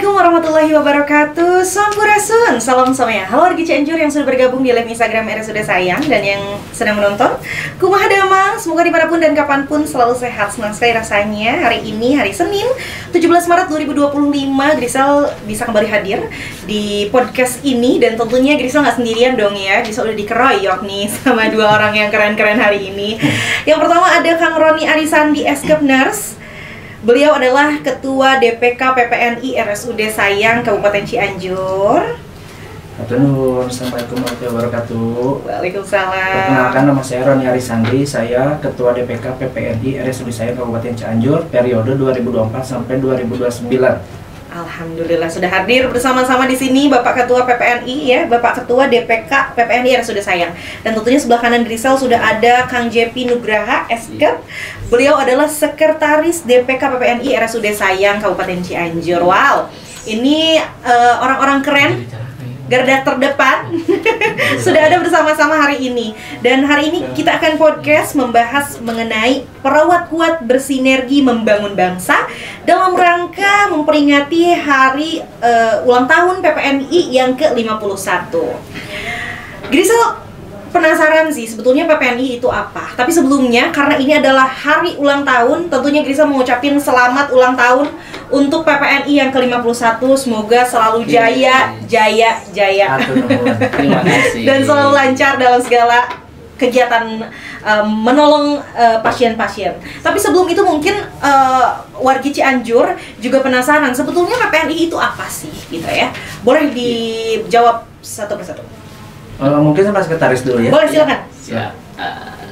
Assalamualaikum warahmatullahi wabarakatuh. Sampurasun, salam somya. Halo wargi Cianjur yang sudah bergabung di live Instagram RSUD Sayang dan yang sedang menonton. Kumaha damang, semoga dimanapun dan kapanpun selalu sehat. Senang sekali rasanya hari ini, hari Senin 17 Maret 2025, Grisel bisa kembali hadir di podcast ini. Dan tentunya Grisel nggak sendirian dong ya, Grisel udah dikeroyok nih sama dua orang yang keren-keren hari ini. Yang pertama ada Kang Roni Arisandi, Eskep Nurse. Beliau adalah Ketua DPK PPNI RSUD Sayang Kabupaten Cianjur. Assalamualaikum warahmatullahi wabarakatuh. Waalaikumsalam. Perkenalkan, nama saya Roni Arisandi. Saya Ketua DPK PPNI RSUD Sayang Kabupaten Cianjur periode 2024 sampai 2029. Alhamdulillah sudah hadir bersama-sama di sini Bapak Ketua PPNI ya, Bapak Ketua DPK PPNI RSUD Sayang. Dan tentunya sebelah kanan Grisel sudah ada Kang JP Nugraha Eskep. Beliau adalah Sekretaris DPK PPNI RSUD Sayang Kabupaten Cianjur. Wow, ini orang-orang keren, garda terdepan sudah ada bersama-sama hari ini. Dan hari ini kita akan podcast membahas mengenai perawat kuat bersinergi membangun bangsa dalam rangka memperingati hari ulang tahun PPNI yang ke-51. Grisel penasaran sih sebetulnya PPNI itu apa. Tapi sebelumnya, karena ini adalah hari ulang tahun, tentunya Grisel mengucapkan selamat ulang tahun untuk PPNI yang ke-51. Semoga selalu jaya, jaya, jaya. Terima kasih. Dan selalu lancar dalam segala kegiatan menolong pasien-pasien. Tapi sebelum itu mungkin wargi Cianjur juga penasaran sebetulnya PPNI itu apa sih gitu ya. Boleh dijawab satu persatu. Mungkin sama sekretaris dulu ya. Boleh, silakan. Ya,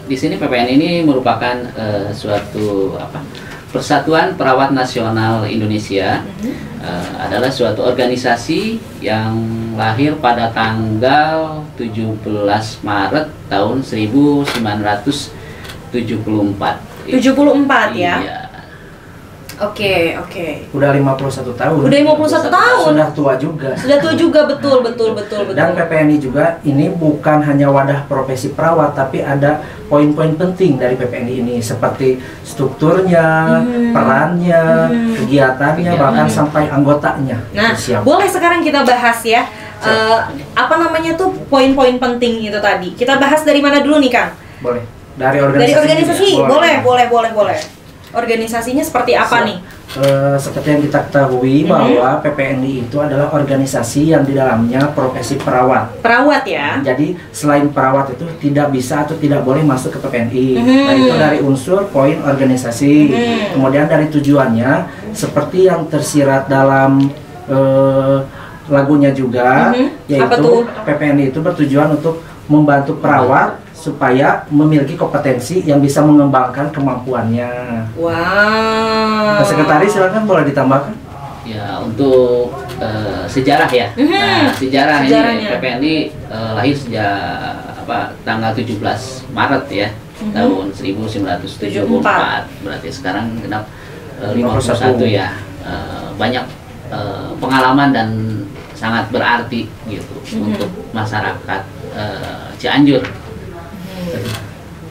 di sini PPNI ini merupakan suatu Persatuan Perawat Nasional Indonesia. Adalah suatu organisasi yang lahir pada tanggal 17 Maret tahun 1974. 74 ya? Iya. Oke. Udah 51 tahun. Udah 51 tahun. Sudah tua juga. Sudah tua juga, betul. Dan PPNI juga ini bukan hanya wadah profesi perawat, tapi ada poin-poin penting dari PPNI ini seperti strukturnya, perannya, kegiatannya, bahkan sampai anggotanya. Nah, boleh sekarang kita bahas ya. Apa namanya tuh poin-poin penting itu tadi. Kita bahas dari mana dulu nih, Kang? Boleh. Dari organisasi. Dari organisasi. Boleh. Organisasinya seperti apa nih? Seperti yang kita ketahui bahwa PPNI itu adalah organisasi yang di dalamnya profesi perawat. Perawat ya? Jadi selain perawat itu tidak bisa atau tidak boleh masuk ke PPNI. Nah, itu dari unsur poin organisasi. Kemudian dari tujuannya seperti yang tersirat dalam lagunya juga, yaitu PPNI itu bertujuan untuk membantu perawat supaya memiliki kompetensi yang bisa mengembangkan kemampuannya. Wow. Pak Sekretaris silakan boleh ditambahkan. Ya, untuk sejarah ya. Nah, sejarahnya PPNI lahir sejak tanggal 17 Maret ya, tahun 1974. Berarti sekarang genap 51 ya. Banyak pengalaman dan sangat berarti gitu untuk masyarakat Cianjur.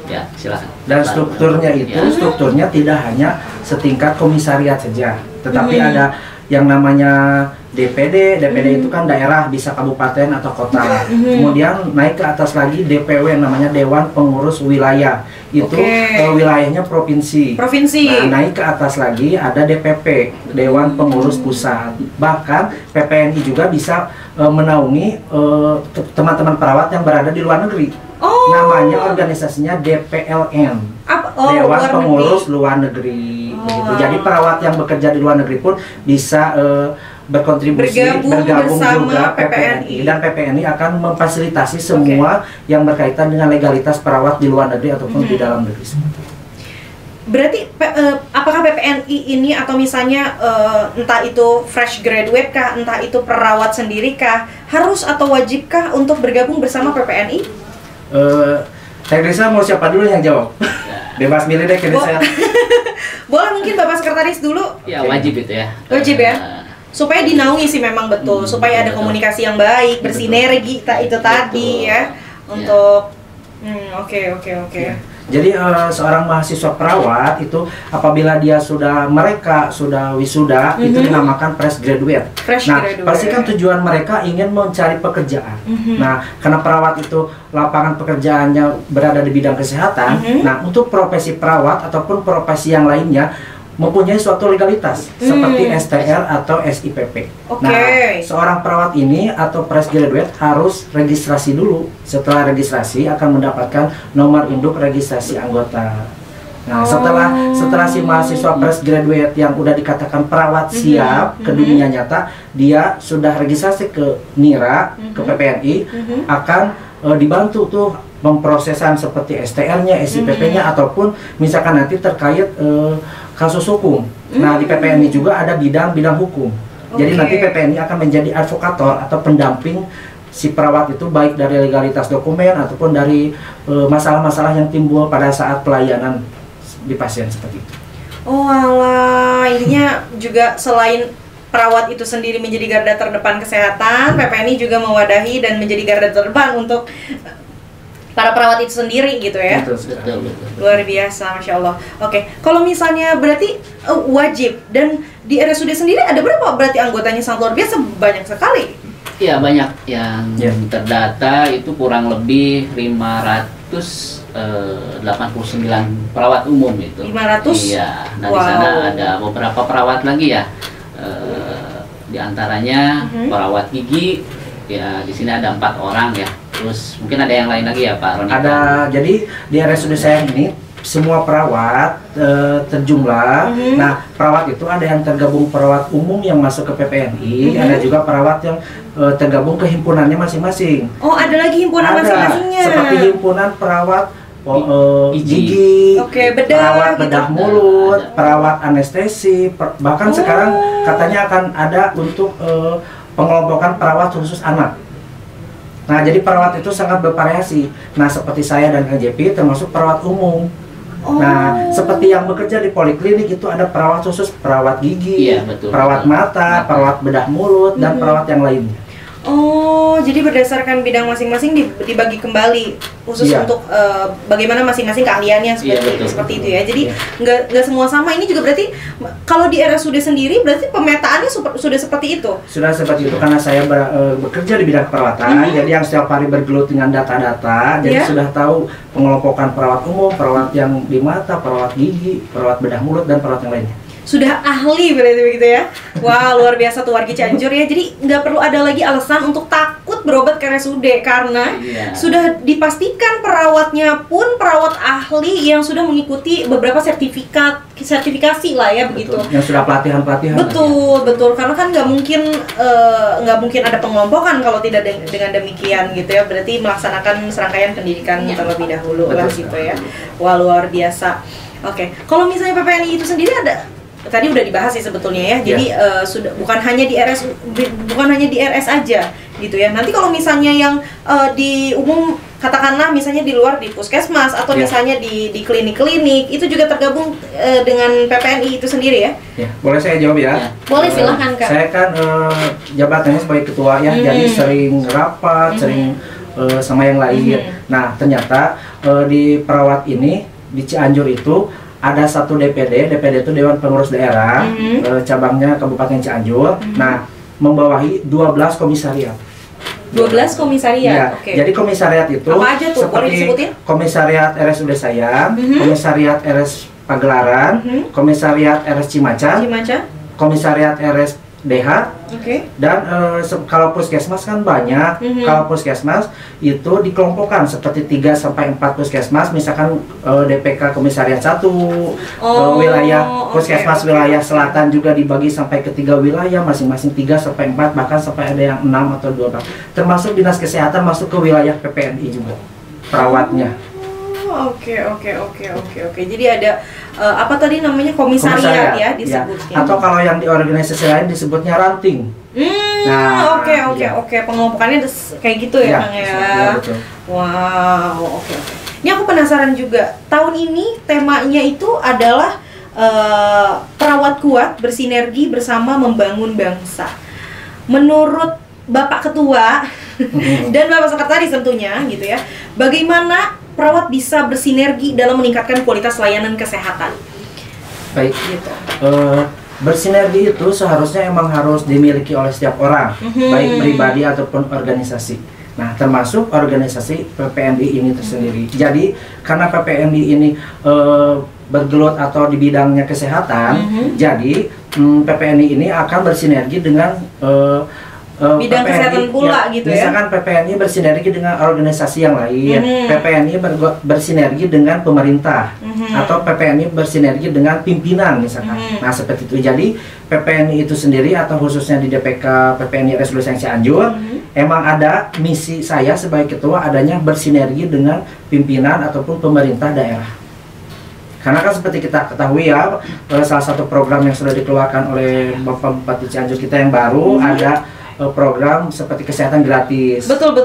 Ya, silakan. Dan strukturnya itu, strukturnya tidak hanya setingkat komisariat saja, tetapi ada yang namanya DPD. DPD itu kan daerah, bisa kabupaten atau kota. Kemudian naik ke atas lagi DPW, namanya Dewan Pengurus Wilayah. Itu wilayahnya provinsi. Nah, naik ke atas lagi ada DPP, Dewan Pengurus Pusat. Bahkan PPNI juga bisa menaungi teman-teman perawat yang berada di luar negeri. Namanya organisasinya DPLN, Dewan Pengurus Luar Negeri. Begitu. Jadi perawat yang bekerja di luar negeri pun bisa berkontribusi bergabung juga PPNI. Dan PPNI akan memfasilitasi semua yang berkaitan dengan legalitas perawat di luar negeri ataupun di dalam negeri. Berarti apakah PPNI ini atau misalnya entah itu fresh graduate kah, entah itu perawat sendiri kah, harus atau wajibkah untuk bergabung bersama PPNI? Teh Grisa mau siapa dulu yang jawab? Bebas milih deh, Grisa. Boleh mungkin Bapak Sekretaris dulu? Ya, wajib itu ya. Wajib ya? Supaya dinaungi sih memang betul, supaya ada komunikasi yang baik, bersinergi itu tadi ya. Untuk oke. Jadi seorang mahasiswa perawat itu apabila dia sudah wisuda itu dinamakan fresh graduate. Pasti kan tujuan mereka ingin mencari pekerjaan. Nah, karena perawat itu lapangan pekerjaannya berada di bidang kesehatan. Nah, untuk profesi perawat ataupun profesi yang lainnya mempunyai suatu legalitas seperti STR atau SIPP. Nah, seorang perawat ini atau fresh graduate harus registrasi dulu. Setelah registrasi akan mendapatkan nomor induk registrasi anggota. Nah, setelah si mahasiswa fresh graduate yang udah dikatakan perawat siap ke dunia nyata, dia sudah registrasi ke NIRA, ke PPNI, akan dibantu tuh pemprosesan seperti STR-nya, SIPP-nya ataupun misalkan nanti terkait kasus hukum. Nah, di PPNI juga ada bidang hukum. Jadi nanti PPNI akan menjadi advokator atau pendamping si perawat itu, baik dari legalitas dokumen ataupun dari masalah-masalah yang timbul pada saat pelayanan di pasien seperti itu. Oh alah, intinya juga selain perawat itu sendiri menjadi garda terdepan kesehatan, PPNI juga mewadahi dan menjadi garda terdepan untuk para perawat itu sendiri gitu ya. Betul. Luar biasa, Masya Allah. Oke, kalau misalnya berarti wajib, dan di RSUD sendiri ada berapa berarti anggotanya? Sangat luar biasa, banyak sekali. Iya, banyak yang terdata itu kurang lebih 589 perawat umum itu. 500? Iya, nah di sana ada beberapa perawat lagi ya. Di antaranya perawat gigi, ya di sini ada 4 orang ya. Terus mungkin ada yang lain lagi ya Pak Roni? Ada, jadi di RSUD saya ini semua perawat terjumlah. Nah, perawat itu ada yang tergabung perawat umum yang masuk ke PPNI, ada juga perawat yang tergabung ke himpunannya masing-masing. Oh, ada lagi himpunan masing-masingnya. Seperti himpunan perawat gigi, perawat bedah mulut, perawat anestesi, bahkan sekarang katanya akan ada untuk pengelompokan perawat khusus anak. Nah, jadi perawat itu sangat bervariasi. Nah, seperti saya dan Kang JP termasuk perawat umum. Nah, seperti yang bekerja di poliklinik itu ada perawat khusus, perawat gigi, perawat mata, perawat bedah mulut, dan perawat yang lainnya. Oh, jadi berdasarkan bidang masing-masing dibagi kembali khusus untuk bagaimana masing-masing keahliannya seperti itu ya. Jadi nggak semua sama. Ini juga berarti kalau di RSUD sendiri berarti pemetaannya sudah seperti itu. Sudah seperti itu karena saya bekerja di bidang keperawatan. Jadi yang setiap hari bergelut dengan data-data. Jadi sudah tahu pengelompokan perawat umum, perawat yang di mata, perawat gigi, perawat bedah mulut, dan perawat yang lainnya. Sudah ahli berarti begitu ya. Wah, luar biasa tuh wargi Cianjur ya. Jadi nggak perlu ada lagi alasan untuk takut berobat ke RSUD karena sudah dipastikan perawatnya pun perawat ahli yang sudah mengikuti beberapa sertifikasi lah ya begitu. Yang sudah pelatihan. Betul. Karena kan nggak mungkin ada pengelompokan kalau tidak dengan demikian gitu ya. Berarti melaksanakan serangkaian pendidikan terlebih dahulu lah gitu ya. Wah, luar biasa. Oke, kalau misalnya PPNI itu sendiri ada, tadi udah dibahas sih sebetulnya ya. Jadi sudah bukan hanya di RS aja gitu ya. Nanti kalau misalnya yang di umum, katakanlah misalnya di luar di puskesmas atau misalnya di klinik-klinik itu juga tergabung dengan PPNI itu sendiri ya? Ya, boleh saya jawab ya? Boleh, silahkan Kak. Saya kan jabatannya sebagai ketua ya, jadi sering rapat, sering sama yang lain. Nah, ternyata di perawat ini di Cianjur itu ada satu DPD itu Dewan Pengurus Daerah, cabangnya Kabupaten Cianjur. Nah, membawahi 12 komisariat. 12 komisariat. Ya, jadi komisariat itu apa aja tuh? Boleh disebutin? Komisariat RSUD Sayang, komisariat RS Pagelaran, komisariat RS Cimacan, komisariat RS DH, dan kalau puskesmas kan banyak. Kalau puskesmas itu dikelompokkan seperti 3-4 puskesmas, misalkan DPK komisariat 1, wilayah puskesmas wilayah selatan juga dibagi sampai ke 3 wilayah, masing-masing 3-4, bahkan sampai ada yang 6 atau 12. Termasuk dinas kesehatan masuk ke wilayah PPNI juga perawatnya. Oke. Jadi ada apa tadi namanya komisariat ya disebutnya. Atau kalau yang di organisasi lain disebutnya ranting. Oke. Pengelompokannya kayak gitu ya, Kang ya. Wow, oke. Ini aku penasaran juga. Tahun ini temanya itu adalah perawat kuat bersinergi bersama membangun bangsa. Menurut Bapak Ketua dan Bapak Sekretaris tentunya gitu ya, bagaimana perawat bisa bersinergi dalam meningkatkan kualitas layanan kesehatan? Baik. Gitu. Bersinergi itu seharusnya emang harus dimiliki oleh setiap orang, baik pribadi ataupun organisasi. Nah, termasuk organisasi PPNI ini tersendiri. Jadi, karena PPNI ini bergelut atau di bidangnya kesehatan, jadi PPNI ini akan bersinergi dengan bidang PPNI, kesehatan pula gitu ya. Misalkan PPNI bersinergi dengan organisasi yang lain, PPNI bersinergi dengan pemerintah, atau PPNI bersinergi dengan pimpinan misalkan. Nah, seperti itu. Jadi PPNI itu sendiri atau khususnya di DPK PPNI RS Lulusan Cianjur, emang ada misi saya sebagai ketua adanya bersinergi dengan pimpinan ataupun pemerintah daerah. Karena kan seperti kita ketahui ya, salah satu program yang sudah dikeluarkan oleh Bapak Bupati Cianjur kita yang baru ada program seperti kesehatan gratis. Betul.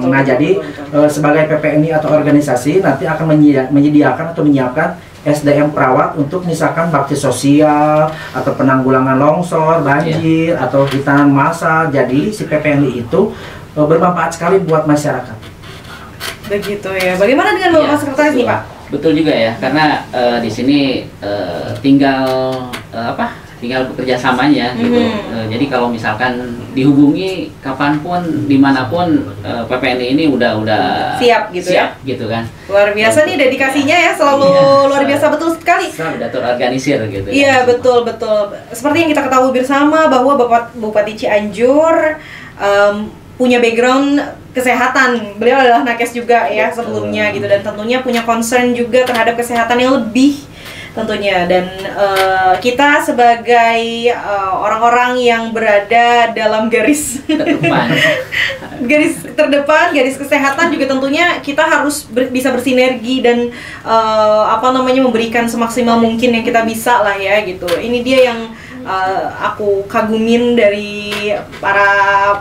Nah, jadi sebagai PPNI atau organisasi nanti akan menyediakan atau menyiapkan SDM perawat untuk misalkan bakti sosial atau penanggulangan longsor, banjir atau hitanan massal. Jadi si PPNI itu bermanfaat sekali buat masyarakat. Begitu ya. Bagaimana dengan Bapak Sekretaris nih, Pak? Betul juga ya, karena di sini tinggal tinggal bekerja samanya gitu. Jadi kalau misalkan dihubungi kapanpun, dimanapun, PPNI ini udah siap gitu ya, gitu kan. Luar biasa nih dedikasinya ya, selalu luar biasa, betul sekali. Sudah terorganisir gitu. Iya, betul. Seperti yang kita ketahui bersama bahwa Bapak Bupati Cianjur punya background kesehatan. Beliau adalah nakes juga ya sebelumnya gitu, dan tentunya punya concern juga terhadap kesehatan yang lebih tentunya. Dan kita sebagai orang-orang yang berada dalam garis terdepan, garis kesehatan juga tentunya kita harus bisa bersinergi dan memberikan semaksimal mungkin yang kita bisa lah ya gitu. Ini dia yang aku kagumin dari para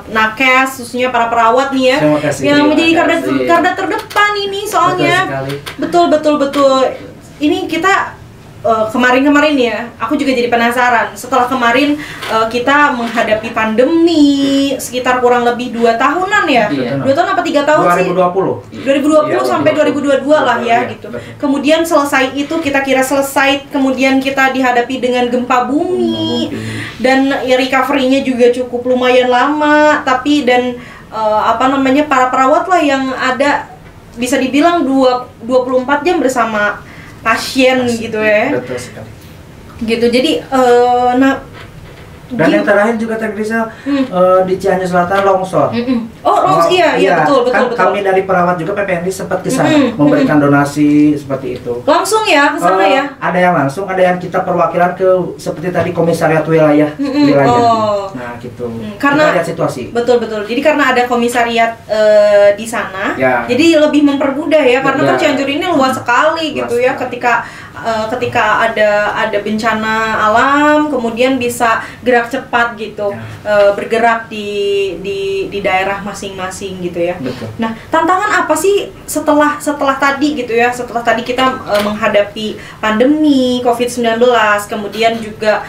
nakes, khususnya para perawat nih ya, yang menjadi garda terdepan ini soalnya. Betul. Ini kita kemarin ya, aku juga jadi penasaran. Setelah kemarin kita menghadapi pandemi sekitar kurang lebih 2 tahunan ya. 2 tahun apa 3 tahun 2020. sih? 2020 sampai 2022 lah ya gitu. Kemudian selesai itu kita kira selesai, kemudian kita dihadapi dengan gempa bumi dan recovery-nya juga cukup lumayan lama, tapi para perawat lah yang ada bisa dibilang 24 jam bersama pasien gitu ya. Betul sekali. Gitu. Jadi dan yang terakhir juga Tegrisel di Cianjur Selatan longsor. Iya, betul. Kami dari perawat juga PPNI sempat ke sana memberikan donasi seperti itu. Langsung ya ke sana ya. Ada yang langsung, ada yang kita perwakilan ke seperti tadi komisariat wilayah. Nah, gitu. Karena kita lihat situasi. Betul. Jadi karena ada komisariat di sana, ya. Jadi lebih mempermudah ya, karena kan Cianjur ini luas sekali gitu ya. Ketika ada bencana alam, kemudian bisa gerak cepat gitu, bergerak di daerah masing-masing gitu ya. Betul. Nah, tantangan apa sih setelah tadi gitu ya? Setelah tadi kita menghadapi pandemi COVID-19, kemudian juga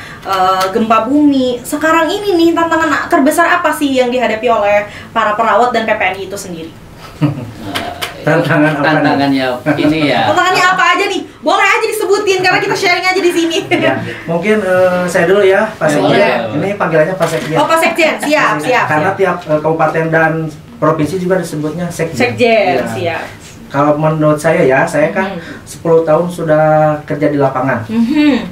gempa bumi. Sekarang ini nih, tantangan terbesar apa sih yang dihadapi oleh para perawat dan PPNI itu sendiri? Tantangannya ini ya. Tantangannya apa aja nih? Boleh aja disebutin karena kita sharing aja di sini. Ya, mungkin saya dulu ya, Pak Sekjen. Ini panggilannya Pak Sekjen. Oh, Pak Sekjen, siap. Karena tiap kabupaten dan provinsi juga disebutnya Sekjen. Sekjen, siap. Kalau menurut saya ya, saya kan 10 tahun sudah kerja di lapangan.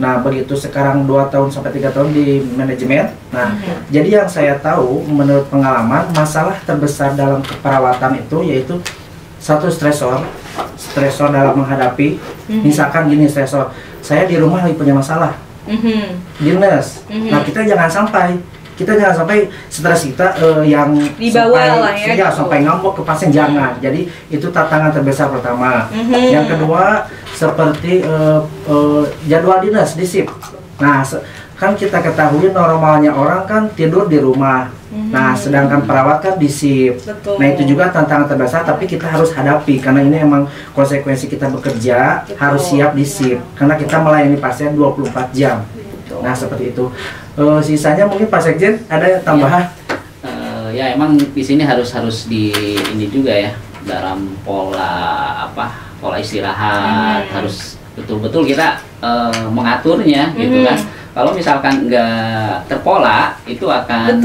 Nah, begitu sekarang 2 tahun sampai 3 tahun di manajemen. Nah, jadi yang saya tahu menurut pengalaman, masalah terbesar dalam keperawatan itu yaitu satu stresor dalam menghadapi, misalkan gini, stresor saya di rumah lagi punya masalah, dinas. Nah, kita jangan sampai stres kita yang dibawa sampai ngambek ke pasien, jangan. Jadi itu tantangan terbesar pertama. Yang kedua seperti jadwal dinas di shift. Nah, kan kita ketahui normalnya orang kan tidur di rumah. Nah, sedangkan perawat kan di shift. Nah, itu juga tantangan terbesar, tapi kita harus hadapi karena ini emang konsekuensi kita bekerja. Harus siap di shift karena kita melayani pasien 24 jam. Nah, seperti itu. Sisanya mungkin Pak Sekjen ada tambahan? Ya emang di sini harus di ini juga ya, dalam pola pola istirahat, harus betul-betul kita mengaturnya gitu kan. Kalau misalkan nggak terpola, itu akan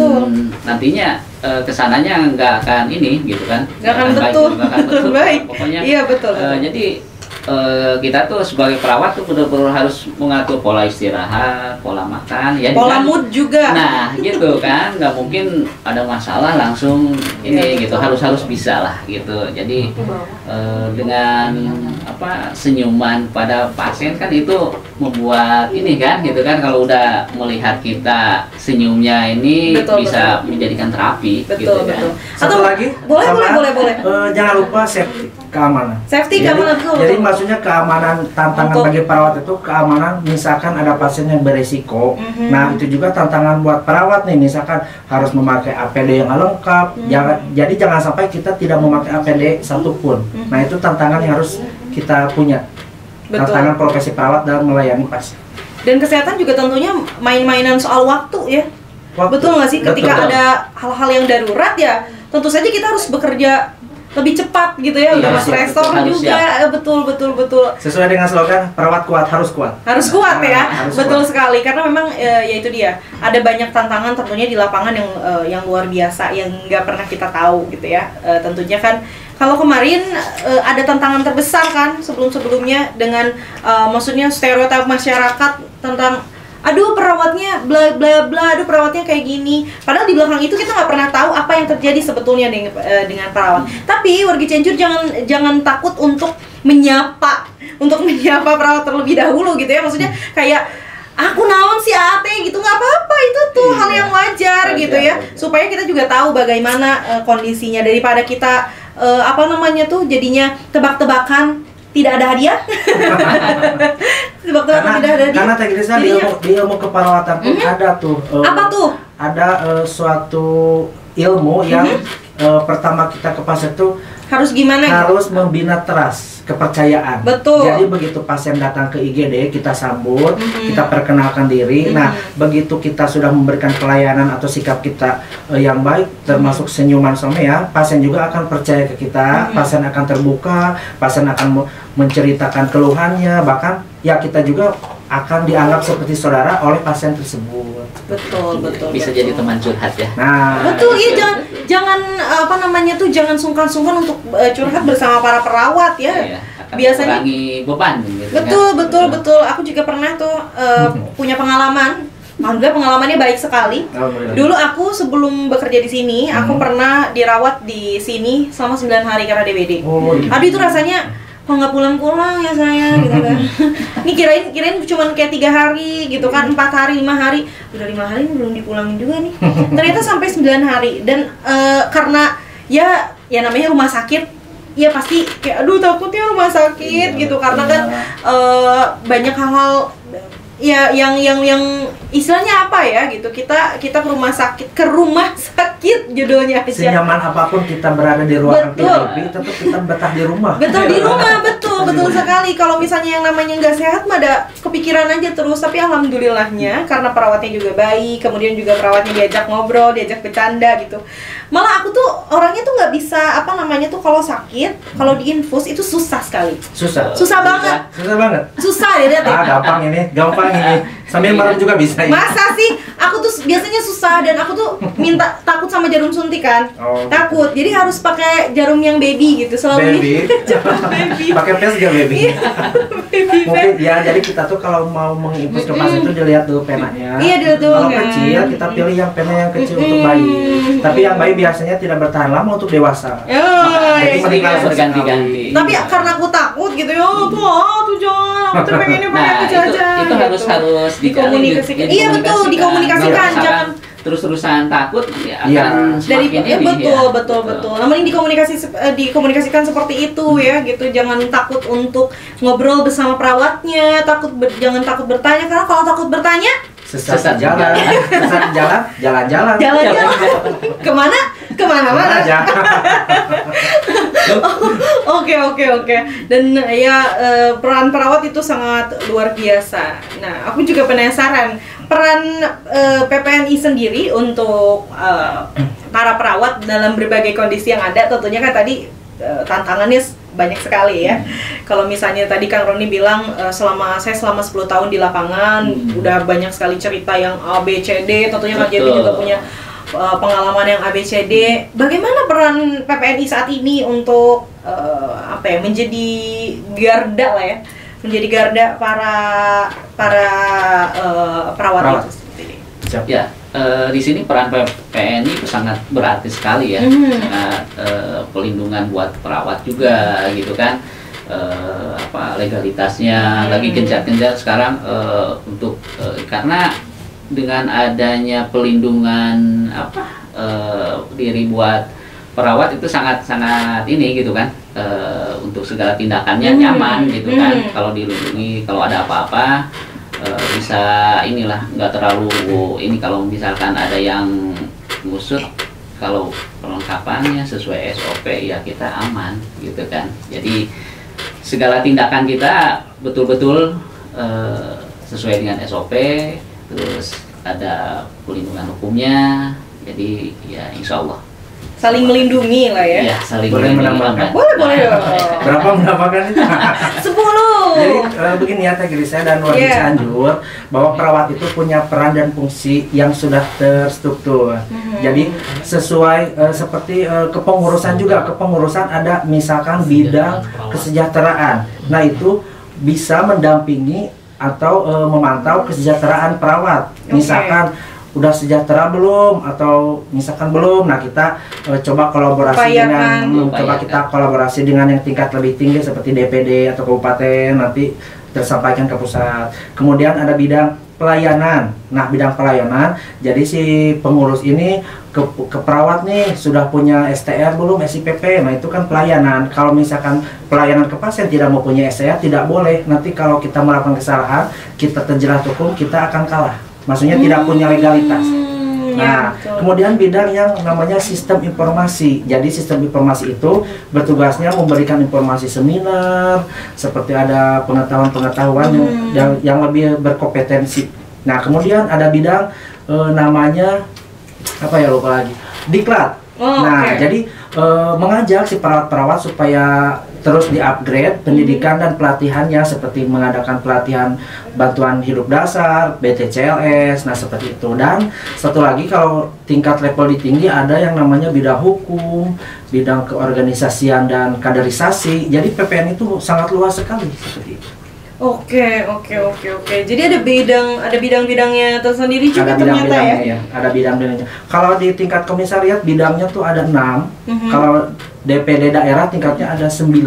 nantinya kesananya nggak akan ini gitu kan. Nggak akan betul. Baik. Pokoknya iya betul. Jadi kita tuh sebagai perawat tuh benar-benar harus mengatur pola istirahat, pola makan, ya pola kan? mood juga. Nah, gitu kan, nggak mungkin ada masalah langsung ini gitu, harus bisa lah gitu. Jadi dengan senyuman pada pasien kan itu membuat ini kan, gitu kan, kalau udah melihat kita senyumnya ini bisa menjadikan terapi. Betul. Satu lagi, boleh. Jangan lupa safety, keamanan. Keamanan betul. Jadi maksudnya keamanan, tantangan bagi perawat itu keamanan, misalkan ada pasien yang beresiko. Nah, itu juga tantangan buat perawat nih, misalkan harus memakai APD yang lengkap. Jadi jangan sampai kita tidak memakai APD satupun. Nah, itu tantangan yang harus kita punya. Tantangan profesi perawat dalam melayani pasien. Dan kesehatan juga tentunya main-mainan soal waktu ya. Betul nggak sih? Ketika ada hal-hal yang darurat ya, tentu saja kita harus bekerja lebih cepat gitu ya. Udah Mas Restor juga betul. Sesuai dengan slogan perawat kuat harus kuat. Harus kuat ya. Betul sekali, karena memang ya itu dia. Ada banyak tantangan tentunya di lapangan yang luar biasa yang nggak pernah kita tahu gitu ya. Tentunya kan kalau kemarin ada tantangan terbesar kan sebelum-sebelumnya dengan maksudnya stereotip masyarakat tentang aduh perawatnya bla bla bla, aduh perawatnya kayak gini. Padahal di belakang itu kita nggak pernah tahu apa yang terjadi sebetulnya dengan perawat. Tapi wargi Cianjur jangan takut untuk menyapa perawat terlebih dahulu gitu ya. Maksudnya kayak aku naon si ate gitu, nggak apa-apa, itu tuh hal yang wajar gitu ya. Supaya kita juga tahu bagaimana kondisinya, daripada kita jadinya tebak-tebakan tidak ada hadiah. Tebak-tebakan tidak ada hadiah. Karena teknisnya di ilmu keperawatan pun ada tuh. Apa tuh? Ada suatu ilmu yang pertama kita ke pasien tuh harus gimana? Harus membina trust, kepercayaan. Betul. Jadi begitu pasien datang ke IGD, kita sambut, kita perkenalkan diri. Nah, begitu kita sudah memberikan pelayanan atau sikap kita yang baik, termasuk senyuman ya, pasien juga akan percaya ke kita, pasien akan terbuka, pasien akan menceritakan keluhannya, bahkan ya kita juga akan dianggap seperti saudara oleh pasien tersebut. Betul. Bisa jadi teman curhat ya. Nah, betul, iya, jangan sungkan-sungkan untuk curhat bersama para perawat ya. Iya, biasanya kurangi beban gitu. Betul. Aku juga pernah tuh punya pengalaman. Alhamdulillah pengalamannya baik sekali. Dulu aku sebelum bekerja di sini, aku pernah dirawat di sini selama 9 hari karena DBD. Aduh, itu rasanya kok nggak pulang-pulang ya saya gitu kan. Ini kirain cuman kayak 3 hari gitu kan, 4 hari, 5 hari. Udah 5 hari belum dipulangin juga nih. Ternyata sampai 9 hari. Dan karena ya namanya rumah sakit, ya pasti kayak aduh takutnya rumah sakit gitu, karena kan banyak hal-hal ya yang istilahnya apa ya gitu, kita ke rumah sakit judulnya aja. Senyaman apapun kita berada di ruangan PDP, tetap kita betah di rumah. Betul sekali. Kalau misalnya yang namanya nggak sehat mah ada kepikiran aja terus. Tapi alhamdulillahnya karena perawatnya juga baik, kemudian juga perawatnya diajak ngobrol, diajak bercanda gitu. Malah aku tuh orangnya tuh nggak bisa kalau sakit, kalau diinfus itu susah sekali. Susah banget. Susah ya lihat. Gampang ini. Sambil merem juga bisa. Masa sih? Aku tuh biasanya susah, dan aku tuh takut sama jarum suntik kan. Takut. Jadi harus pakai jarum yang baby gitu selalu. Baby. Pakai pes gak baby? Mungkin ya, jadi kita tuh kalau mau menginfus ke pasien tuh dilihat dulu penanya. Iya, dilihat dulu. Kalau kecil kita pilih yang pena yang kecil untuk bayi. Tapi yang bayi biasanya tidak bertahan lama untuk dewasa. Jadi harus berganti-ganti. Tapi karena aku takut gitu ya, tuh jangan. Aku tuh pengennya pakai kecil aja. Itu harus dikomunikasikan. Iya betul, dikomunikasikan. Jangan terus-terusan takut ya akan semakin ini. Betul. Namun dikomunikasikan seperti itu ya gitu. Jangan takut untuk ngobrol bersama perawatnya, jangan takut bertanya, karena kalau takut bertanya sesat jalan-jalan. Kemana-mana aja. Oke. Dan ya peran perawat itu sangat luar biasa. Nah, aku juga penasaran peran PPNI sendiri untuk para perawat dalam berbagai kondisi yang ada. Tentunya kan tadi tantangannya banyak sekali ya. Kalau misalnya tadi Kang Roni bilang selama 10 tahun di lapangan udah banyak sekali cerita yang A B C D, tentunya Kang Jepi juga punya pengalaman yang A B C D. Bagaimana peran PPNI saat ini untuk menjadi garda lah ya, menjadi garda para perawat itu sendiri? Ya, di sini peran PPNI itu sangat berarti sekali ya, sangat pelindungan buat perawat juga gitu kan. Legalitasnya lagi gencar-gencar sekarang untuk karena dengan adanya pelindungan diri buat perawat itu sangat ini gitu kan, untuk segala tindakannya nyaman gitu kan, kalau dilindungi, kalau ada apa-apa bisa inilah, nggak terlalu ini kalau misalkan ada yang ngusut, kalau perlengkapannya sesuai SOP ya kita aman gitu kan. Jadi segala tindakan kita betul-betul sesuai dengan SOP, terus ada pelindungan hukumnya, jadi ya insya Allah saling melindungi lah ya. Iya, saling Boleh melindungi. menambahkan? Boleh. Berapa menambahkan itu? 10. Jadi begini ya Teh Grisel dan warga Cianjur, bahwa perawat itu punya peran dan fungsi yang sudah terstruktur. Jadi sesuai seperti kepengurusan juga, kepengurusan ada misalkan bidang kesejahteraan. Nah itu bisa mendampingi atau memantau kesejahteraan perawat. Misalkan udah sejahtera belum atau misalkan belum, nah kita coba kolaborasi kita kolaborasi dengan yang tingkat lebih tinggi seperti DPD atau kabupaten, nanti tersampaikan ke pusat. Kemudian ada bidang pelayanan. Nah bidang pelayanan, jadi si pengurus ini ke perawat nih sudah punya STR belum, SIPP, nah itu kan pelayanan. Kalau misalkan pelayanan ke pasien tidak mau punya STR, tidak boleh. Nanti kalau kita melakukan kesalahan, kita terjerat hukum, kita akan kalah. Maksudnya tidak punya legalitas. Nah, kemudian bidang yang namanya sistem informasi. Jadi sistem informasi itu bertugasnya memberikan informasi seminar, seperti ada pengetahuan-pengetahuan yang lebih berkompetensi. Nah, kemudian ada bidang namanya lupa lagi, diklat. Jadi mengajak si perawat-perawat supaya terus di-upgrade pendidikan dan pelatihannya, seperti mengadakan pelatihan bantuan hidup dasar, BTCLS, nah seperti itu. Dan satu lagi, kalau tingkat level tinggi ada yang namanya bidang hukum, bidang keorganisasian dan kaderisasi. Jadi PPN itu sangat luas sekali seperti itu. Oke. Jadi ada bidang-bidangnya tersendiri juga ternyata ya? Ada bidang-bidangnya. Kalau di tingkat komisariat bidangnya tuh ada 6. Kalau DPD daerah tingkatnya ada 9.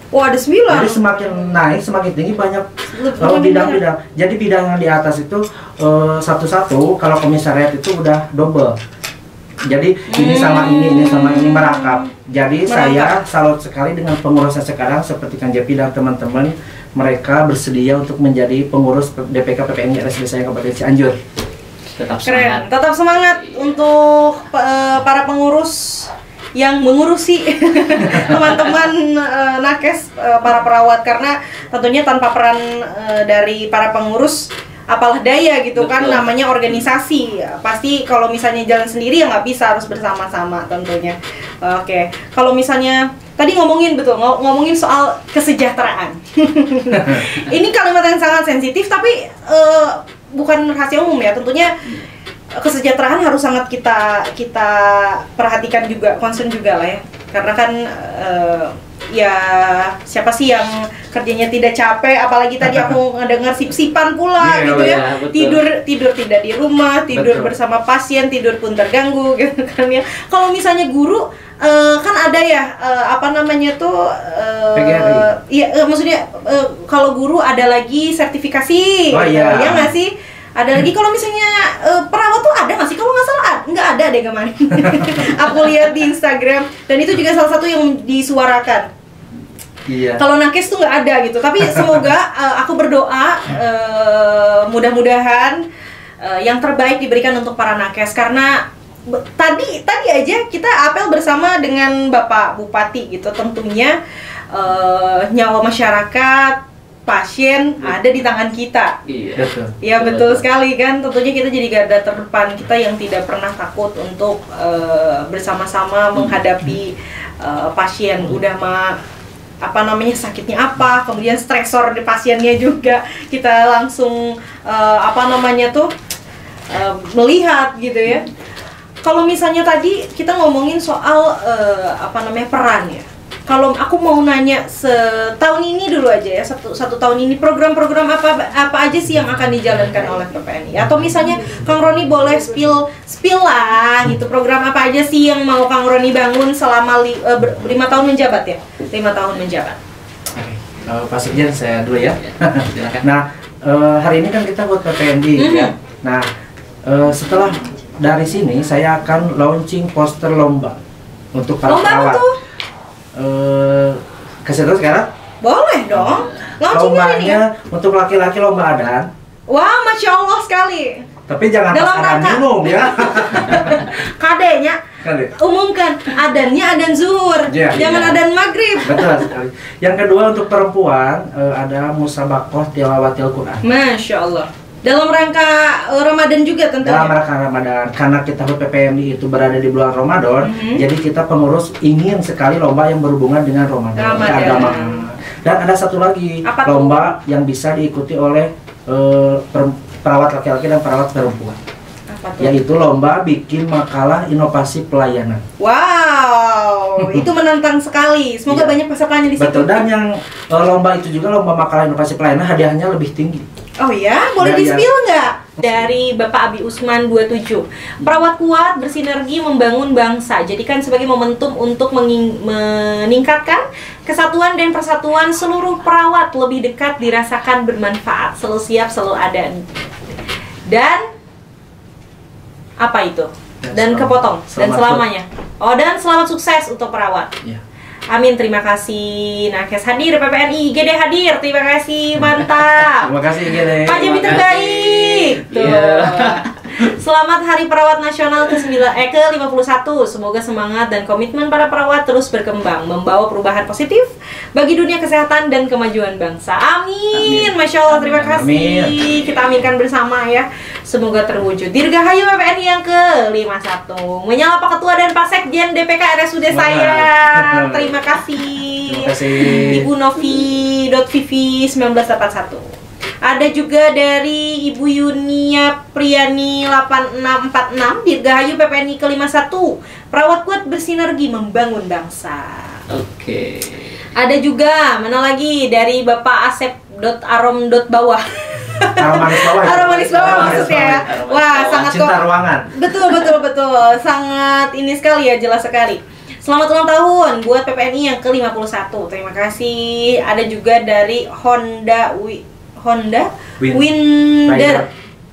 Oh, ada 9. Jadi semakin naik, semakin tinggi banyak bidang-bidang. Jadi bidang yang di atas itu satu-satu, kalau komisariat itu udah double. Jadi ini sama ini merakap. Jadi saya salut sekali dengan pengurusnya sekarang, seperti Kang Jepi dan teman-teman, mereka bersedia untuk menjadi pengurus DPK PPNI RSUD Sayang Kabupaten Cianjur. Tetap semangat untuk para pengurus yang mengurusi teman-teman nakes, para perawat, karena tentunya tanpa peran dari para pengurus apalah daya gitu. Betul. Kan namanya organisasi, pasti kalau misalnya jalan sendiri ya nggak bisa, harus bersama-sama tentunya. Oke, kalau misalnya tadi ngomongin soal kesejahteraan. Ini kalimat yang sangat sensitif, tapi bukan rahasia umum ya, tentunya kesejahteraan harus sangat kita perhatikan juga, concern juga lah ya, karena kan ya siapa sih yang kerjanya tidak capek, apalagi tadi aku ngedengar sip-sipan pula gitu ya, tidur tidak di rumah, tidur bersama pasien, tidur pun terganggu gitu kan ya. Kalau misalnya guru kan ada ya maksudnya kalau guru ada lagi sertifikasi, ya nggak sih? Ada lagi kalau misalnya perawat tuh ada nggak sih? Kalau nggak salah nggak ada deh kemarin. Aku lihat di Instagram, dan itu juga salah satu yang disuarakan. Iya. Kalau nakes tuh nggak ada gitu. Tapi semoga aku berdoa mudah-mudahan yang terbaik diberikan untuk para nakes, karena tadi aja kita apel bersama dengan Bapak Bupati gitu. Tentunya nyawa masyarakat, pasien ada di tangan kita. Iya. Ya betul sekali kan. Tentunya kita jadi garda terdepan, kita yang tidak pernah takut untuk bersama-sama menghadapi pasien. Udah apa namanya, sakitnya apa, kemudian stresor di pasiennya juga kita langsung apa namanya tuh melihat gitu ya. Kalau misalnya tadi kita ngomongin soal apa namanya, peran ya. Kalau aku mau nanya setahun ini dulu aja ya, satu tahun ini program-program apa aja sih yang akan dijalankan oleh PPNI? Atau misalnya Kang Roni boleh spill lah gitu, program apa aja sih yang mau Kang Roni bangun selama 5 tahun menjabat ya? 5 tahun menjabat. Oke, Pak Sekjen saya dulu ya. Nah, hari ini kan kita buat PPNI ya. Nah, setelah dari sini saya akan launching poster lomba untuk para Lomba apa perawat. tuh? Kasih tahu sekarang? Boleh dong. Launching hari ini ya? Lombanya untuk laki-laki lomba adan. Wah, Masya Allah sekali. Tapi jangan Dalam pas adan rangka. minum ya. Kadenya Kali. umumkan adannya adan zuhur, Iya. jangan adan maghrib. Betul sekali. Yang kedua untuk perempuan ada musabakoh tilawatil Quran. Masya Allah. Dalam rangka Ramadan juga tentunya. Dalam rangka Ramadan, karena kita PPMI itu berada di bulan Ramadan, jadi kita pengurus ingin sekali lomba yang berhubungan dengan Ramadan, keagamaan. Dan ada satu lagi, Apa tuh? lomba yang bisa diikuti oleh perawat laki-laki dan perawat perempuan. Apa tuh? Yaitu lomba bikin makalah inovasi pelayanan. Wow, itu menantang sekali. Semoga Iya. banyak pesertanya di situ. Betul, dan yang lomba itu juga lomba makalah inovasi pelayanan hadiahnya lebih tinggi. Oh ya, boleh Ya, di-spill nggak? Dari Bapak Abi Usman 27. Perawat kuat bersinergi membangun bangsa. Jadikan sebagai momentum untuk meningkatkan kesatuan dan persatuan seluruh perawat, lebih dekat, dirasakan, bermanfaat, selalu siap, selalu ada. Dan apa itu? Dan selamat. kepotong dan Selamat. selamanya. Oh, dan selamat sukses untuk perawat. Ya. Amin, terima kasih. Nakes hadir, PPNI, IGD hadir, terima kasih, mantap. Terima kasih Gede. Pak Jemi Terima terbaik. Tuh. Iya. Selamat Hari Perawat Nasional ke-51. Semoga semangat dan komitmen para perawat terus berkembang, membawa perubahan positif bagi dunia kesehatan dan kemajuan bangsa. Amin. Amin. Masya Allah, terima kasih. Amin. Kita aminkan bersama ya. Semoga terwujud. Dirgahayu PPNI yang ke-51. Menyala Pak Ketua dan Pak Sekjen DPK RSUD saya. Terima kasih. Terima kasih. Ibu Novi.Vivi 1981. Ada juga dari Ibu Yunia Priani 8646, Dirgahayu PPNI ke-51. Perawat kuat bersinergi membangun bangsa. Oke. Ada juga, mana lagi, dari Bapak Asep.arom.bawah. Aroma manis bawah. Aroma manis bawah Aroma manis maksudnya. bawah. Wah, sangat Cinta ruangan. Betul, betul, betul. Sangat ini sekali ya, jelas sekali. Selamat ulang tahun buat PPNI yang ke-51. Terima kasih. Ada juga dari Honda Winder.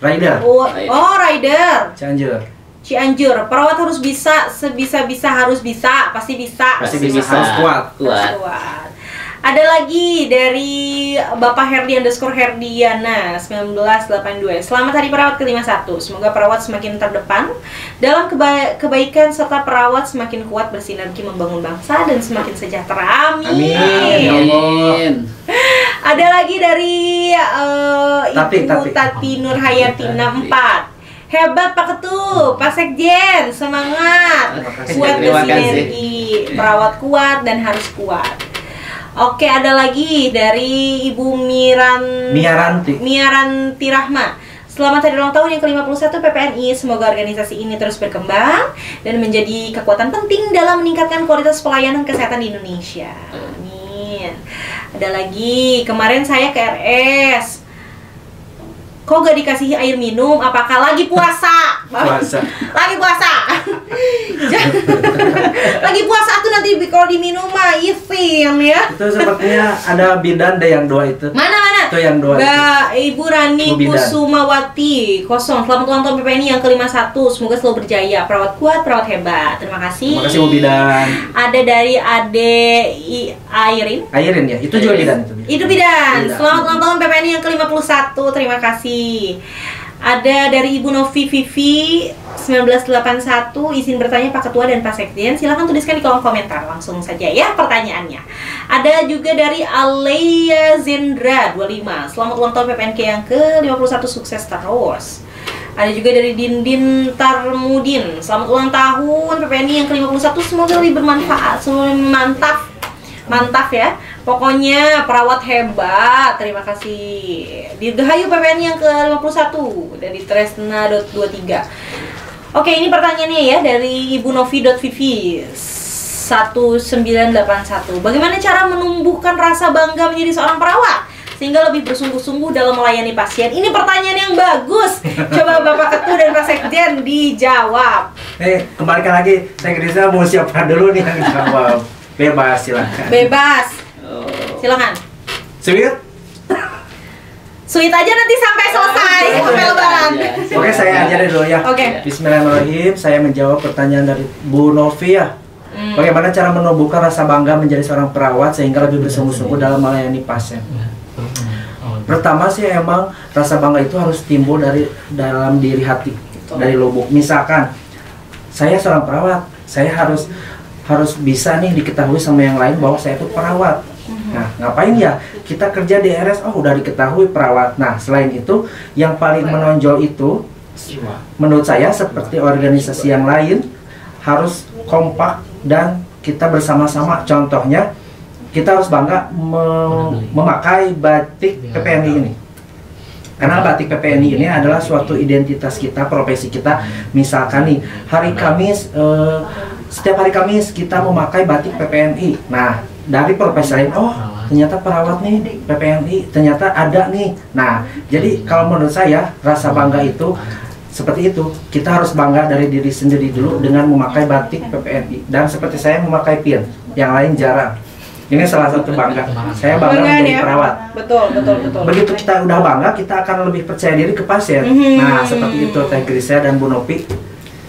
Rider. Oh, Rider. Cianjur. Cianjur. Perawat harus bisa, sebisa-bisa harus bisa, pasti bisa. Pasti bisa. Harus kuat. Kuat. Kuat. Ada lagi dari Bapak Herdi_Herdiana 1982. Selamat Hari Perawat ke-51. Semoga perawat semakin terdepan dalam kebaikan serta perawat semakin kuat bersinergi membangun bangsa dan semakin sejahtera. Amin. Amin. Ya Allah. Ada lagi dari Ibu Tati. Tati Nurhayati 64. Hebat Pak Ketu, Pak Sekjen, semangat. Terima kasih. Kuat Terima kasih. bersinergi, perawat kuat dan harus kuat. Oke, ada lagi dari Ibu Miaranti Rahma. Selamat hari ulang tahun yang ke-51 PPNI. Semoga organisasi ini terus berkembang dan menjadi kekuatan penting dalam meningkatkan kualitas pelayanan kesehatan di Indonesia. Amin. Ada lagi, kemarin saya ke RS. Kok gak dikasih air minum? Apakah lagi puasa? Puasa. Lagi puasa. Lagi puasa tuh nanti kalau diminum mah izin ya. Itu sepertinya ada bidan deh yang dua itu. Mana? Itu yang dua. Mbak Ibu Rani Bu Bidan. Kusumawati 0. Selamat ulang tahun PPNI yang ke-51. Semoga selalu berjaya. Perawat kuat, perawat hebat. Terima kasih. Terima kasih Bu Bidan. Ada dari Ade Airin. Airin ya, itu juga bidan itu. Itu Bidan. Bidan. Selamat ulang tahun PPNI yang ke-51. Terima kasih. Ada dari Ibu Novi Vivi 1981, izin bertanya Pak Ketua dan Pak Sekjen. Silahkan tuliskan di kolom komentar langsung saja ya pertanyaannya. Ada juga dari Alea Zendra 25. Selamat ulang tahun PPNK yang ke-51, sukses terus. Ada juga dari Dindin Tarmudin. Selamat ulang tahun PPNI yang ke-51, semoga lebih bermanfaat, semoga mantap. Mantap ya. Pokoknya perawat hebat. Terima kasih. Dirgahayu PPN yang ke-51 dari Tresna.23. Oke, ini pertanyaannya ya dari Ibu Novi.Vivi 1981. Bagaimana cara menumbuhkan rasa bangga menjadi seorang perawat sehingga lebih bersungguh-sungguh dalam melayani pasien? Ini pertanyaan yang bagus. Coba Bapak Ketua dan Pak Sekjen dijawab. Kembalikan lagi, saya Rizal mau siapa dulu nih yang jawab? Bebas, silakan. Bebas. Silakan. Sweet? Sweet aja nanti sampai selesai, sampai lebaran. Oke, saya ajarin dulu ya. Oke. Bismillahirrahmanirrahim. Saya menjawab pertanyaan dari Bu Novi ya. Bagaimana cara menumbuhkan rasa bangga menjadi seorang perawat sehingga lebih bersungguh-sungguh dalam melayani pasien? Pertama sih emang rasa bangga itu harus timbul dari dalam diri hati, dari lubuk. Misalkan saya seorang perawat, saya harus bisa nih diketahui sama yang lain bahwa saya itu perawat. Nah, ngapain ya? Kita kerja di RS, oh udah diketahui perawat. Nah, selain itu, yang paling menonjol itu, menurut saya seperti organisasi yang lain, harus kompak dan kita bersama-sama. Contohnya, kita harus bangga memakai batik PPNI ini. Karena batik PPNI ini adalah suatu identitas kita, profesi kita. Misalkan nih, hari Kamis, setiap hari Kamis kita memakai batik PPNI. Nah, dari profesi lain, oh ternyata perawat nih PPNI, ternyata ada nih. Nah, jadi kalau menurut saya rasa bangga itu seperti itu. Kita harus bangga dari diri sendiri dulu dengan memakai batik PPNI. Dan seperti saya memakai pin, yang lain jarang. Ini salah satu bangga. Saya bangga menjadi perawat. Betul. Begitu kita udah bangga, kita akan lebih percaya diri ke pasien. Nah, seperti itu Teh Grisa dan Bu Novi.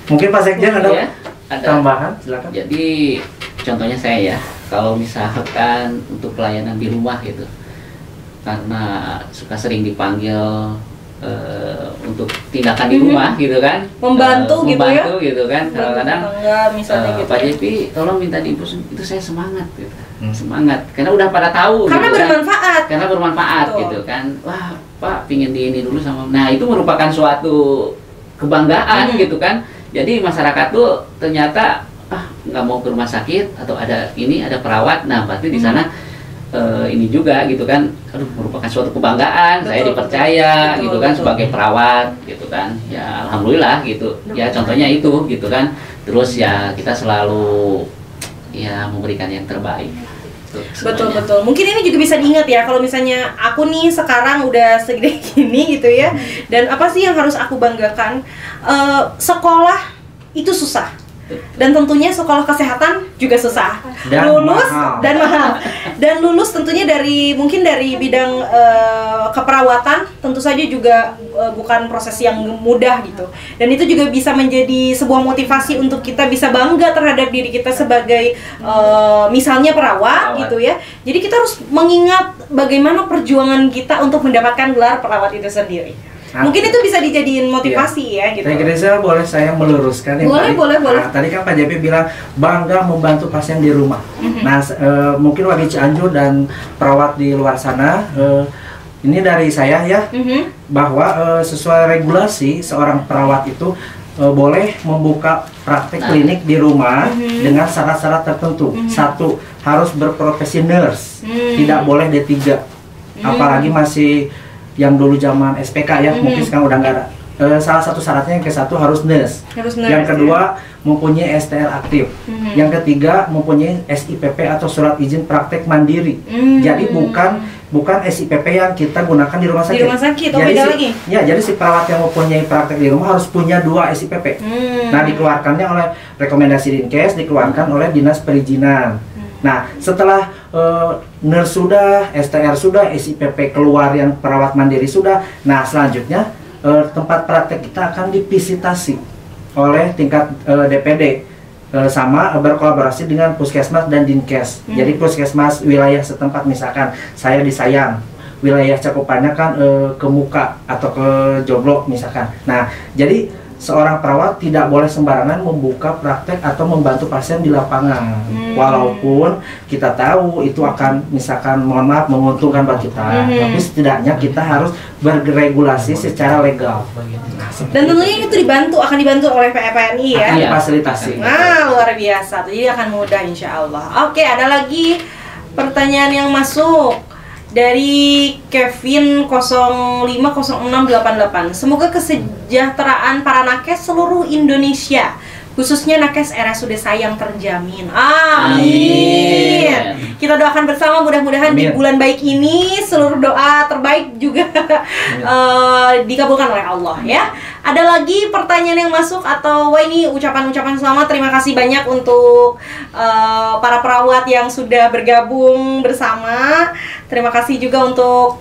Mungkin Pak Sekjen ada tambahan, silakan. Jadi contohnya saya ya, kalau misalkan untuk pelayanan di rumah gitu, karena suka sering dipanggil untuk tindakan di rumah gitu kan, membantu gitu kan, kadang-kadang misalnya gitu. Pak Jepi tolong minta diinfus, itu saya semangat gitu. Semangat karena udah pada tahu karena gitu bermanfaat kan? Karena bermanfaat gitu kan. Wah Pak pingin di ini dulu sama, nah itu merupakan suatu kebanggaan gitu kan. Jadi masyarakat tuh ternyata nggak mau ke rumah sakit atau ada perawat, nah berarti di sana ini juga gitu kan, aduh merupakan suatu kebanggaan, saya dipercaya gitu kan sebagai perawat gitu kan, ya alhamdulillah gitu ya, contohnya itu gitu kan. Terus ya kita selalu ya memberikan yang terbaik. Betul. Mungkin ini juga bisa diingat ya, kalau misalnya aku nih sekarang udah segede gini gitu ya, dan apa sih yang harus aku banggakan? Sekolah itu susah. Dan tentunya sekolah kesehatan juga susah, dan lulus mahal. dan lulus tentunya mungkin dari bidang keperawatan tentu saja juga bukan proses yang mudah gitu, dan itu juga bisa menjadi sebuah motivasi untuk kita bisa bangga terhadap diri kita sebagai misalnya perawat gitu ya. Jadi kita harus mengingat bagaimana perjuangan kita untuk mendapatkan gelar perawat itu sendiri. Mungkin itu bisa dijadiin motivasi ya gitu. Teh Grisa, boleh saya meluruskan ya? Boleh. Nah, tadi kan Pak JP bilang bangga membantu pasien di rumah. Nah, mungkin warga Cianjur dan perawat di luar sana, ini dari saya ya, bahwa sesuai regulasi seorang perawat itu boleh membuka praktek klinik di rumah dengan syarat-syarat tertentu. Satu, harus berprofesi nurse, tidak boleh D3, apalagi masih yang dulu zaman SPK ya, mungkin sekarang udah nggak ada. Salah satu syaratnya yang ke-1 harus nurse. Yang kedua mempunyai STR aktif. Yang ketiga mempunyai SIPP atau surat izin praktek mandiri. Jadi bukan SIPP yang kita gunakan di rumah sakit. Di rumah sakit, beda lagi. Ya, jadi si perawat yang mempunyai praktek di rumah harus punya 2 SIPP. Nah, dikeluarkannya oleh rekomendasi Dinkes, dikeluarkan oleh Dinas Perizinan. Nah, setelah nurse sudah, STR sudah, SIPP keluar yang perawat mandiri sudah, nah selanjutnya tempat praktek kita akan divisitasi oleh tingkat DPD sama berkolaborasi dengan Puskesmas dan Dinkes. Jadi Puskesmas wilayah setempat, misalkan saya di Sayang, wilayah cakupannya kan ke Muka atau ke Joglo misalkan. Nah, jadi seorang perawat tidak boleh sembarangan membuka praktek atau membantu pasien di lapangan. Walaupun kita tahu itu akan misalkan mohon maaf menguntungkan buat kita, tapi setidaknya kita harus berregulasi secara legal. Dan tentunya itu akan dibantu oleh PPNI ya. Akan difasilitasi. Nah, luar biasa. Jadi akan mudah insya Allah. Oke, ada lagi pertanyaan yang masuk dari Kevin 050688. Semoga kesejahteraan para nakes seluruh Indonesia, khususnya nakes RSUD Sayang terjamin. Amin. Kita doakan bersama, mudah-mudahan di bulan baik ini seluruh doa terbaik juga dikabulkan oleh Allah ya. Ada lagi pertanyaan yang masuk atau wah ini ucapan-ucapan selamat. Terima kasih banyak untuk para perawat yang sudah bergabung bersama. Terima kasih juga untuk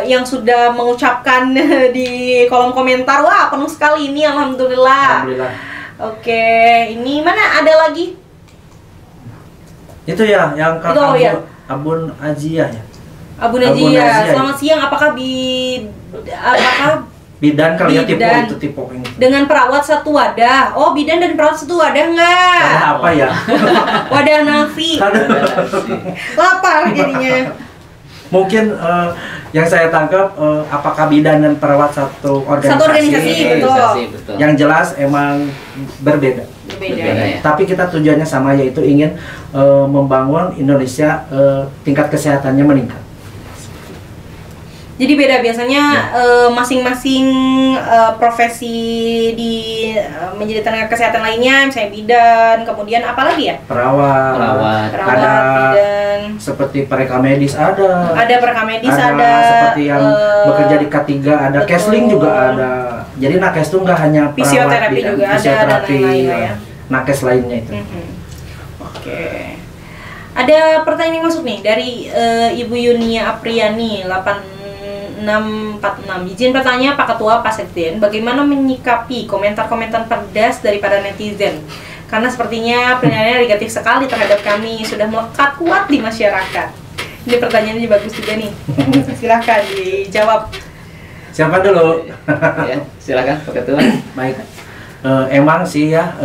yang sudah mengucapkan di kolom komentar. Wah, penuh sekali ini, alhamdulillah. Alhamdulillah. Oke, ini mana ada lagi? Itu ya yang Kak Itu, ya. Abun Aziah ya. Abu Abu Najia, Najia. selamat siang. Apakah Bidan kali ya, tipe Bidan. itu tipe yang dengan perawat satu wadah? Oh, bidan dan perawat satu wadah enggak? Karena apa ya? Wadah nasi. Lapar jadinya. Mungkin yang saya tangkap apakah bidan dan perawat satu organisasi? Satu organisasi, betul. Yang jelas emang berbeda. Berbeda ya. Tapi kita tujuannya sama, yaitu ingin membangun Indonesia tingkat kesehatannya meningkat. Jadi beda biasanya masing-masing profesi di menjadi tenaga kesehatan lainnya, misalnya bidan, kemudian apa lagi ya? Perawat, ada bidan, seperti pereka medis ada pereka medis ada, seperti yang bekerja di K3 ada, betul. Kesling juga ada. Jadi nakes itu nggak hanya perawat, Fisioterapi bidan, juga ada, fisioterapi, dan lain-lain ya. nakes lainnya itu. Oke. Ada pertanyaan yang masuk nih dari Ibu Yunia Apriani 8646. Izin bertanya Pak Ketua, Pak Sekjen, bagaimana menyikapi komentar-komentar pedas daripada netizen? Karena sepertinya penilaiannya negatif sekali terhadap kami, sudah melekat kuat di masyarakat. Ini pertanyaannya bagus juga nih. Silahkan dijawab. Siapa dulu? Ya, silakan Pak Ketua. Baik. Emang sih ya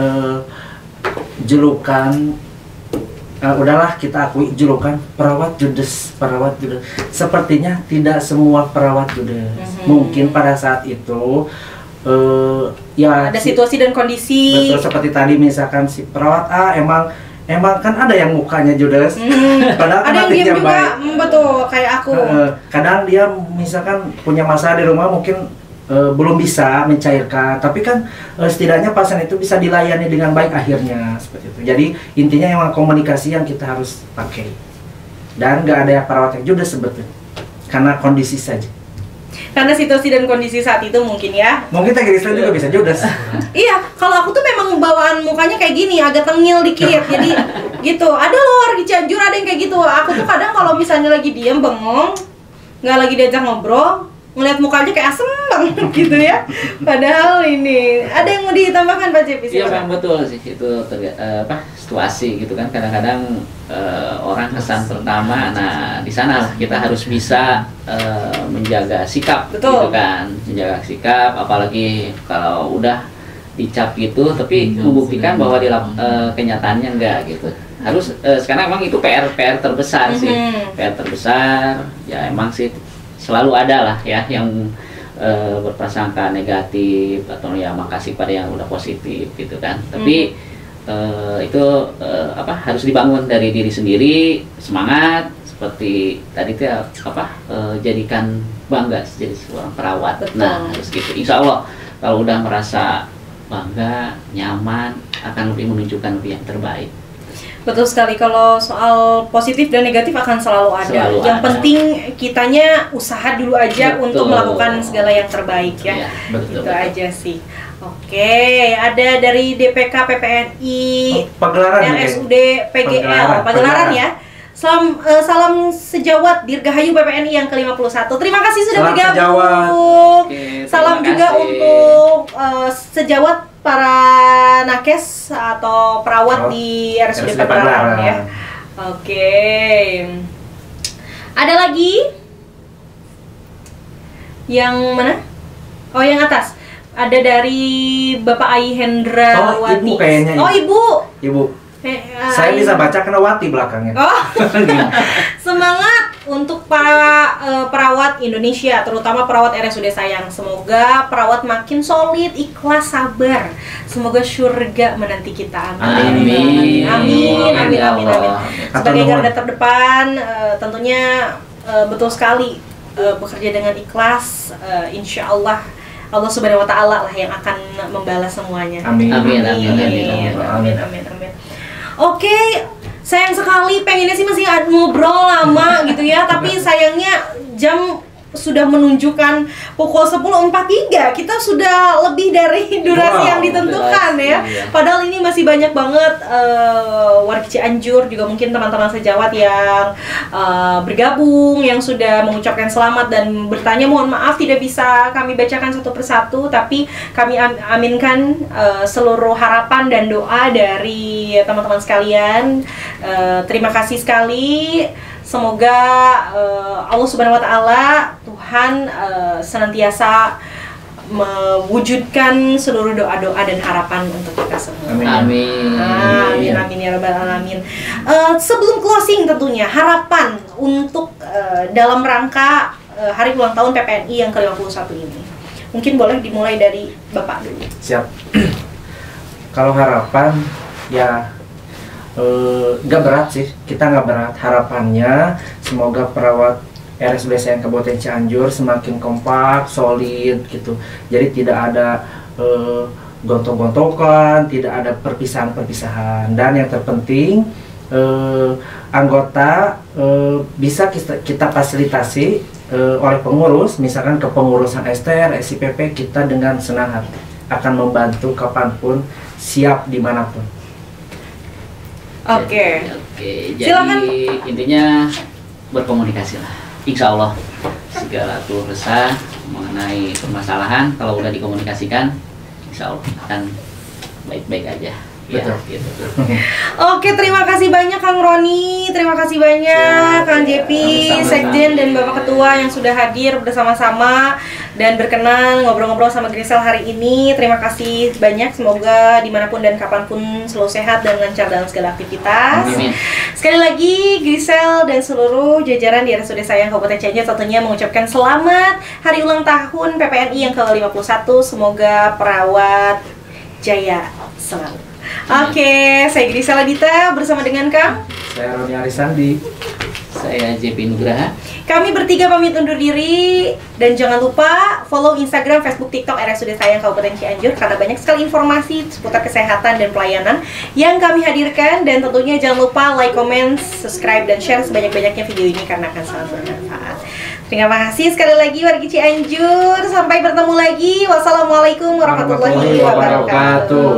julukan udahlah kita akui julukan perawat judes. Sepertinya tidak semua perawat judes. Mungkin pada saat itu ya Ada situasi dan kondisi. betul, seperti tadi misalkan si perawat A emang kan ada yang mukanya judes, padahal kan Ada yang hatinya diam juga, baik. betul, kayak aku. Kadang dia misalkan punya masalah di rumah, mungkin belum bisa mencairkan, tapi kan setidaknya pasien itu bisa dilayani dengan baik akhirnya, seperti itu. Jadi intinya emang komunikasi yang kita harus pakai, dan nggak ada perawat yang judes sebetulnya, karena kondisi saja. Karena situasi dan kondisi saat itu mungkin ya. Mungkin Teh Grisel juga bisa judes. Iya, kalau aku tuh memang bawaan mukanya kayak gini, agak tengil dikit, jadi gitu. Ada loh orang di Cianjur ada yang kayak gitu. Aku tuh kadang kalau misalnya lagi diem bengong, nggak lagi diajak ngobrol, ngeliat mukanya kayak asem banget gitu ya. Padahal ini ada yang mau ditambahkan Pak Jepi? Iya Bang, betul sih itu situasi gitu kan, kadang-kadang orang kesan pertama, nah di sana lah kita harus bisa menjaga sikap. Betul. Gitu kan, menjaga sikap, apalagi kalau udah dicap gitu tapi membuktikan bahwa di kenyataannya enggak gitu. Harus sekarang emang itu PR terbesar sih. PR terbesar ya, emang sih selalu ada lah ya yang berprasangka negatif atau ya makasih pada yang udah positif gitu kan. Tapi itu harus dibangun dari diri sendiri, semangat seperti tadi tuh jadikan bangga jadi seorang perawat. Betul. Nah harus gitu. Insya Allah kalau udah merasa bangga, nyaman, akan lebih menunjukkan lebih yang terbaik. Betul sekali, kalau soal positif dan negatif akan selalu ada. Selalu yang ada. penting kitanya usaha dulu aja Betul. untuk melakukan segala yang terbaik ya. Iya, betul, Itu betul. aja sih. Oke, ada dari DPK PPNI Pagelaran nih, RSUD PGL Pagelaran Pagelaran. ya. Salam Sejawat Dirgahayu PPNI yang ke-51. Terima kasih sudah Salam bergabung. Sejawat. Oke, Salam terima juga kasih. untuk sejawat para nakes atau perawat di RSUD RSUD Pagelaran Pagelaran. ya. Oke. Ada lagi? Yang mana? Oh, yang atas. Ada dari Bapak Ai Hendra Oh, Wati. ibu kayaknya. Oh, Ibu. Ibu, saya bisa baca karena Wati belakangnya. Oh, semangat. untuk para perawat Indonesia, terutama perawat RSUD Sayang, semoga perawat makin solid, ikhlas, sabar. Semoga surga menanti kita. Amin. Amin. Sebagai garda terdepan, tentunya betul sekali bekerja dengan ikhlas. Insya Allah Subhanahu Wa Taala lah yang akan membalas semuanya. Amin. Oke. Sayang sekali, pengennya sih masih ngobrol lama gitu ya, tapi sayangnya jam sudah menunjukkan pukul 10.43. Kita sudah lebih dari durasi yang ditentukan ya. Padahal ini masih banyak banget warga Cianjur, juga mungkin teman-teman sejawat yang bergabung, yang sudah mengucapkan selamat dan bertanya. Mohon maaf tidak bisa kami bacakan satu persatu, tapi kami aminkan seluruh harapan dan doa dari teman-teman sekalian. Terima kasih sekali. Semoga Allah Subhanahu Wa Taala, Tuhan senantiasa mewujudkan seluruh doa-doa dan harapan untuk kita semua. Amin ya rabbal alamin. Sebelum closing tentunya harapan untuk dalam rangka hari ulang tahun PPNI yang ke-51 ini. Mungkin boleh dimulai dari Bapak dulu. Siap. Kalau harapan ya nggak berat sih, kita nggak berat. Harapannya semoga perawat RSUD Sayang Kabupaten Cianjur semakin kompak, solid gitu. Jadi tidak ada gontok-gontokan, tidak ada perpisahan-perpisahan. Dan yang terpenting anggota bisa kita fasilitasi oleh pengurus, misalkan kepengurusan STR, SIPP, kita dengan senang hati akan membantu kapanpun, siap dimanapun. Oke. Jadi intinya berkomunikasi lah. Insya Allah segala keluh kesah mengenai permasalahan kalau udah dikomunikasikan, insya Allah akan baik-baik aja. Betul. Ya, gitu. Oke, terima kasih banyak Kang Roni, terima kasih banyak Kang Jepi, Sekjen dan Bapak Ketua yang sudah hadir bersama-sama dan berkenan ngobrol-ngobrol sama Grisel hari ini. Terima kasih banyak, semoga dimanapun dan kapanpun selalu sehat dan lancar dalam segala aktivitas. Amin. Sekali lagi Grisel dan seluruh jajaran di RSUD Sayang Kabupaten Cianjur tentunya mengucapkan selamat hari ulang tahun PPNI yang ke-51. Semoga perawat jaya selalu. Oke, saya Grisel Adita bersama dengan Kang. Saya Roni Arisandi. Saya JP Nugraha. Kami bertiga pamit undur diri dan jangan lupa follow Instagram, Facebook, TikTok RSUD Sayang Kabupaten Cianjur karena banyak sekali informasi seputar kesehatan dan pelayanan yang kami hadirkan. Dan tentunya jangan lupa like, comment, subscribe, dan share sebanyak-banyaknya video ini karena akan sangat bermanfaat. Terima kasih sekali lagi warga Cianjur. Sampai bertemu lagi. Wassalamualaikum warahmatullahi wabarakatuh.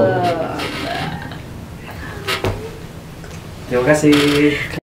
Terima kasih.